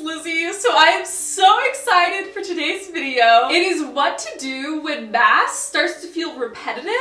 it's Lizzie. So I am so excited for today's video. It is what to do when Mass starts to feel repetitive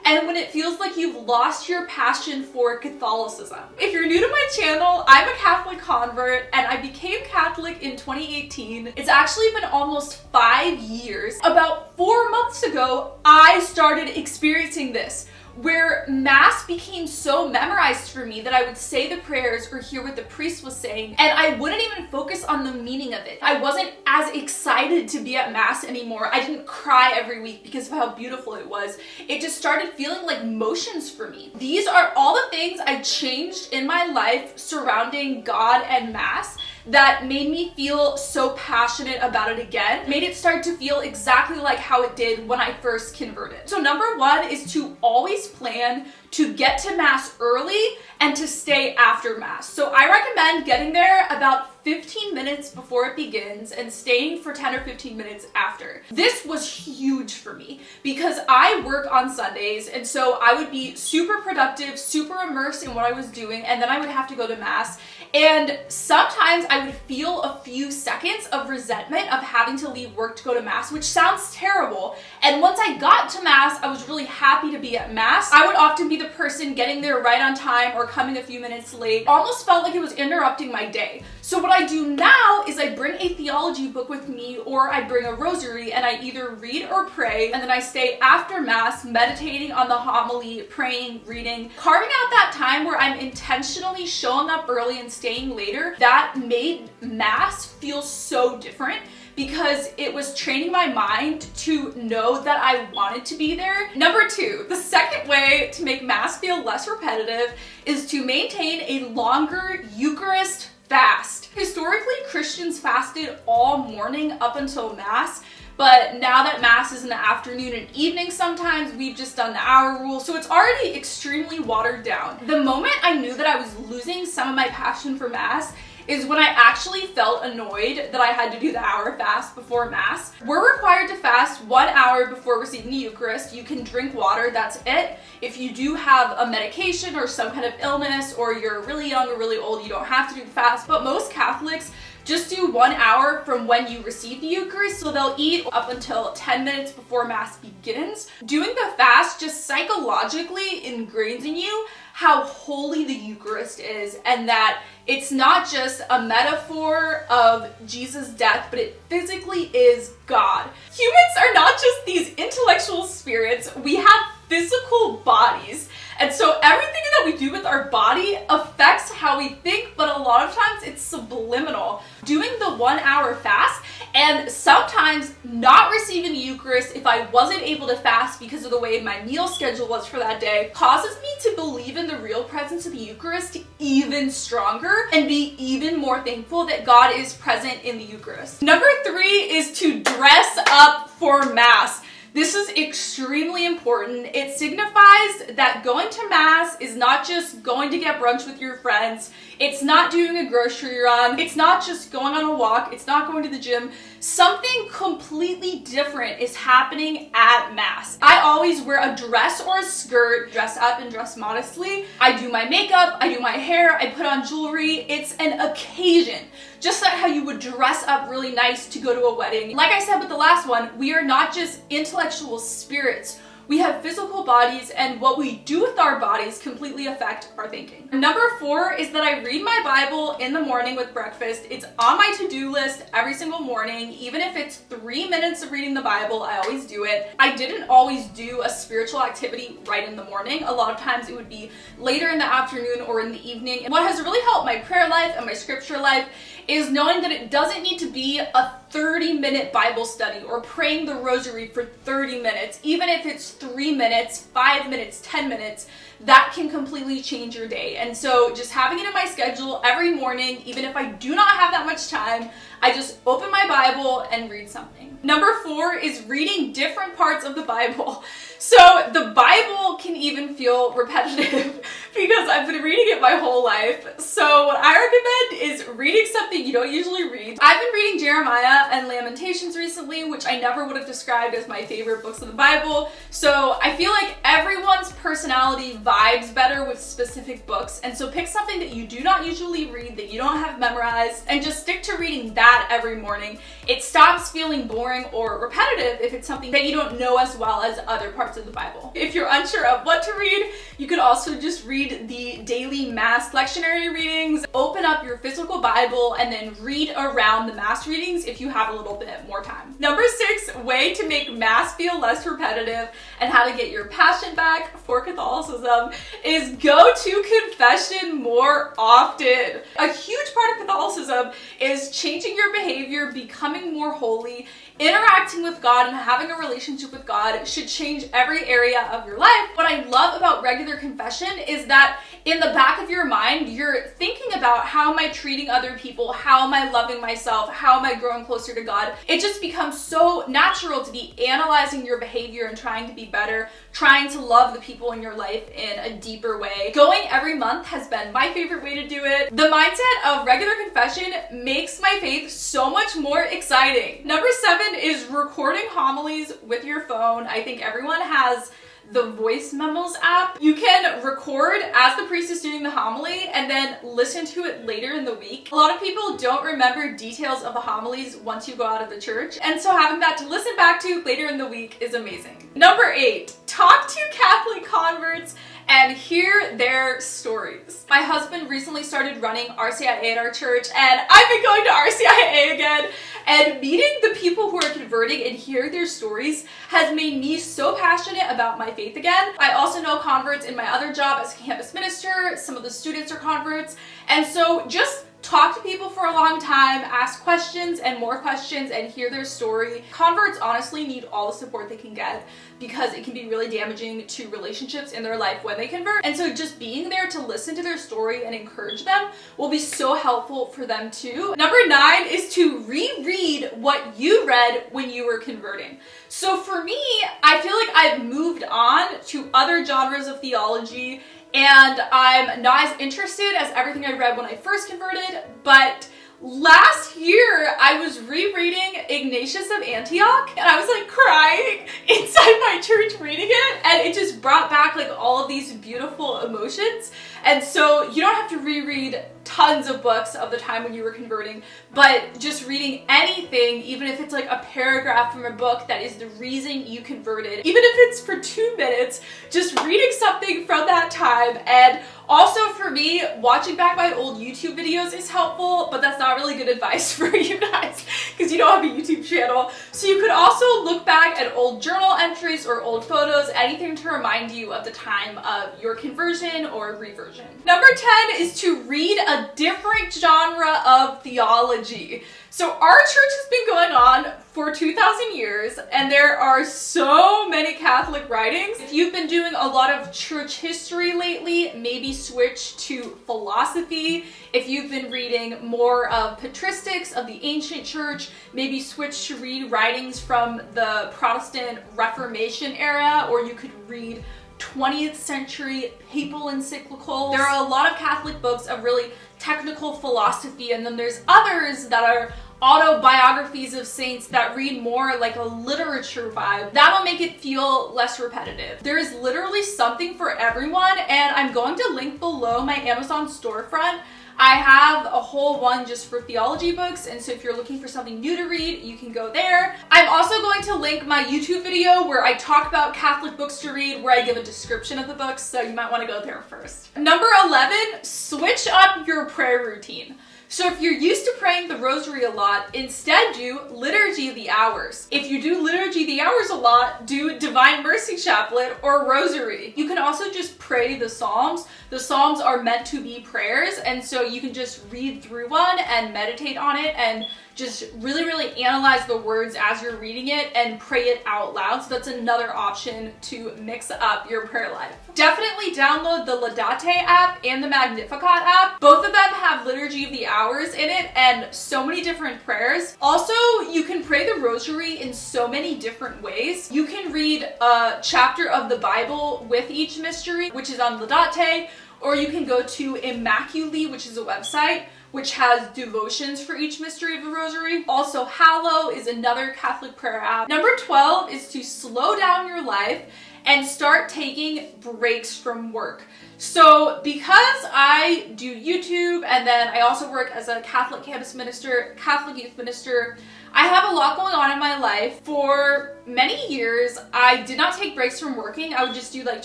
and when it feels like you've lost your passion for Catholicism. If you're new to my channel, I'm a Catholic convert and I became Catholic in 2018. It's actually been almost 5 years. About 4 months ago, I started experiencing this, where Mass became so memorized for me that I would say the prayers or hear what the priest was saying, and I wouldn't even focus on the meaning of it. I wasn't as excited to be at Mass anymore. I didn't cry every week because of how beautiful it was. It just started feeling like motions for me. These are all the things I changed in my life surrounding God and Mass that made me feel so passionate about it again, made it start to feel exactly like how it did when I first converted. So number one is to always plan to get to Mass early and to stay after Mass. So I recommend getting there about 15 minutes before it begins and staying for 10 or 15 minutes after. This was huge for me because I work on Sundays, and so I would be super productive, super immersed in what I was doing, and then I would have to go to Mass. And sometimes I would feel a few seconds of resentment of having to leave work to go to Mass, which sounds terrible. And once I got to Mass, I was really happy to be at Mass. I would often be the person getting there right on time or coming a few minutes late. Almost felt like it was interrupting my day. So what I do now is I bring a theology book with me, or I bring a rosary, and I either read or pray, and then I stay after Mass meditating on the homily, praying, reading, carving out that time where I'm intentionally showing up early and staying later. That made Mass feel so different because it was training my mind to know that I wanted to be there. Number two, the second way to make Mass feel less repetitive is to maintain a longer Eucharist fast. Historically, Christians fasted all morning up until Mass, but now that Mass is in the afternoon and evening sometimes, we've just done the hour rule, so it's already extremely watered down. The moment I knew that I was losing some of my passion for Mass is when I actually felt annoyed that I had to do the hour fast before Mass. We're required to fast 1 hour before receiving the Eucharist. You can drink water, that's it. If you do have a medication or some kind of illness, or you're really young or really old, you don't have to do the fast, but most Catholics just do 1 hour from when you receive the Eucharist, so they'll eat up until 10 minutes before Mass begins. Doing the fast just psychologically ingrains in you how holy the Eucharist is, and that it's not just a metaphor of Jesus' death, but it physically is God. Humans are not just these intellectual spirits, we have physical bodies. And so everything that we do with our body affects how we think, but a lot of times it's subliminal. Doing the 1 hour fast and sometimes not receiving the Eucharist if I wasn't able to fast because of the way my meal schedule was for that day causes me to believe in the real presence of the Eucharist even stronger and be even more thankful that God is present in the Eucharist. Number three is to dress up for Mass. This is extremely important. It signifies that going to Mass is not just going to get brunch with your friends. It's not doing a grocery run. It's not just going on a walk. It's not going to the gym. Something completely different is happening at Mass. I always wear a dress or a skirt, dress up and dress modestly. I do my makeup, I do my hair, I put on jewelry. It's an occasion. Just like how you would dress up really nice to go to a wedding. Like I said with the last one, we are not just intellectual spirits. We have physical bodies, and what we do with our bodies completely affect our thinking. Number four is that I read my Bible in the morning with breakfast. It's on my to-do list every single morning. Even if it's 3 minutes of reading the Bible, I always do it. I didn't always do a spiritual activity right in the morning. A lot of times it would be later in the afternoon or in the evening. And what has really helped my prayer life and my scripture life is knowing that it doesn't need to be a 30-minute Bible study or praying the rosary for 30 minutes. Even if it's 3 minutes, 5 minutes, 10 minutes, that can completely change your day. And so just having it in my schedule every morning, even if I do not have that much time, I just open my Bible and read something. Number four is reading different parts of the Bible. So the Bible can even feel repetitive because I've been reading it my whole life. So what I recommend is reading something you don't usually read. I've been reading Jeremiah and Lamentations recently, which I never would have described as my favorite books of the Bible. So I feel like everyone's personality vibes better with specific books. And so pick something that you do not usually read, that you don't have memorized, and just stick to reading that every morning. It stops feeling boring or repetitive if it's something that you don't know as well as other parts of the Bible. If you're unsure of what to read, you could also just read the daily Mass lectionary readings, open up your physical Bible, and then read around the Mass readings if you have a little bit more time. Number 6, way to make Mass feel less repetitive and how to get your passion back for Catholicism is go to confession more often. A huge part of Catholicism is changing your behavior, becoming more holy. Interacting with God and having a relationship with God should change every area of your life. What I love about regular confession is that in the back of your mind, you're thinking about how am I treating other people? How am I loving myself? How am I growing closer to God? It just becomes so natural to be analyzing your behavior and trying to be better, trying to love the people in your life in a deeper way. Going every month has been my favorite way to do it. The mindset of regular confession makes my faith so much more exciting. Number 7 is recording homilies with your phone. I think everyone has the voice memos app. You can record as the priest is doing the homily and then listen to it later in the week. A lot of people don't remember details of the homilies once you go out of the church, and so having that to listen back to later in the week is amazing. Number 8, talk to Catholic converts and hear their stories. My husband recently started running RCIA at our church, and I've been going to RCIA again, and meeting the people who are converting and hearing their stories has made me so passionate about my faith again. I also know converts in my other job as campus minister. Some of the students are converts, and so just talk to people for a long time, ask questions and more questions, and hear their story. Converts honestly need all the support they can get because it can be really damaging to relationships in their life when they convert. And so just being there to listen to their story and encourage them will be so helpful for them too. Number 9 is to reread what you read when you were converting. So for me, I feel like I've moved on to other genres of theology, and I'm not as interested as everything I read when I first converted, but last year I was rereading Ignatius of Antioch, and I was like crying inside my church reading it, and it just brought back like all of these beautiful emotions. And so you don't have to reread tons of books of the time when you were converting, but just reading anything, even if it's like a paragraph from a book that is the reason you converted, even if it's for 2 minutes, just reading something from that time. And also for me, watching back my old YouTube videos is helpful, but that's not really good advice for you guys because you don't have a YouTube channel. So you could also look back at old journal entries or old photos, anything to remind you of the time of your conversion or reversion. Number 10 is to read a different genre of theology. So our church has been going on for 2,000 years, and there are so many Catholic writings. If you've been doing a lot of church history lately, maybe switch to philosophy. If you've been reading more of patristics of the ancient church, maybe switch to read writings from the Protestant Reformation era, or you could read 20th century papal encyclicals. There are a lot of Catholic books of really technical philosophy, and then there's others that are autobiographies of saints that read more like a literature vibe. That'll make it feel less repetitive. There is literally something for everyone, and I'm going to link below my Amazon storefront. I have a whole one just for theology books, and so if you're looking for something new to read, you can go there. I'm also going to link my YouTube video where I talk about Catholic books to read, where I give a description of the books, so you might want to go there first. Number 11, switch up your prayer routine. So if you're used to praying the rosary a lot, instead do Liturgy of the Hours. If you do Liturgy of the Hours a lot, do Divine Mercy Chaplet or Rosary. You can also just pray the Psalms. The Psalms are meant to be prayers, and so you can just read through one and meditate on it and just really analyze the words as you're reading it and pray it out loud. So that's another option to mix up your prayer life. Definitely download the Laudate app and the Magnificat app. Both of them have Liturgy of the Hours in it and so many different prayers. Also, you can pray the rosary in so many different ways. You can read a chapter of the Bible with each mystery, which is on Laudate, or you can go to Immaculee, which is a website which has devotions for each mystery of the rosary. Also, Hallow is another Catholic prayer app. Number 12 is to slow down your life and start taking breaks from work. So because I do YouTube and then I also work as a Catholic campus minister, Catholic youth minister, I have a lot going on in my life. For many years, I did not take breaks from working. I would just do like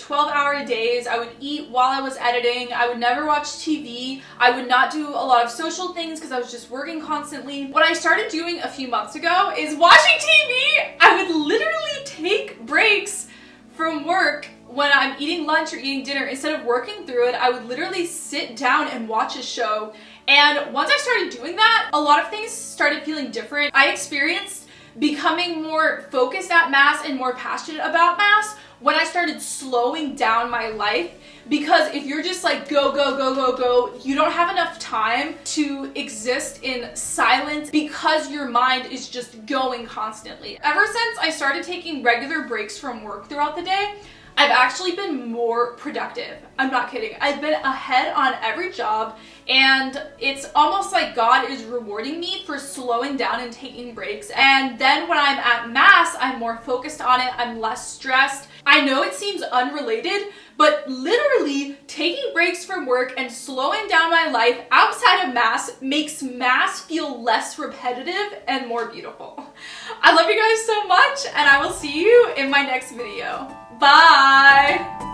12-hour days. I would eat while I was editing. I would never watch TV. I would not do a lot of social things because I was just working constantly. What I started doing a few months ago is watching TV. I would literally take breaks from work when I'm eating lunch or eating dinner. Instead of working through it, I would literally sit down and watch a show. And once I started doing that, a lot of things started feeling different. I experienced becoming more focused at Mass and more passionate about Mass when I started slowing down my life. Because if you're just like go, go, go, go, go, you don't have enough time to exist in silence because your mind is just going constantly. Ever since I started taking regular breaks from work throughout the day, I've actually been more productive. I'm not kidding. I've been ahead on every job, and it's almost like God is rewarding me for slowing down and taking breaks. And then when I'm at Mass, I'm more focused on it. I'm less stressed. I know it seems unrelated, but literally taking breaks from work and slowing down my life outside of Mass makes Mass feel less repetitive and more beautiful. I love you guys so much, and I will see you in my next video. Bye!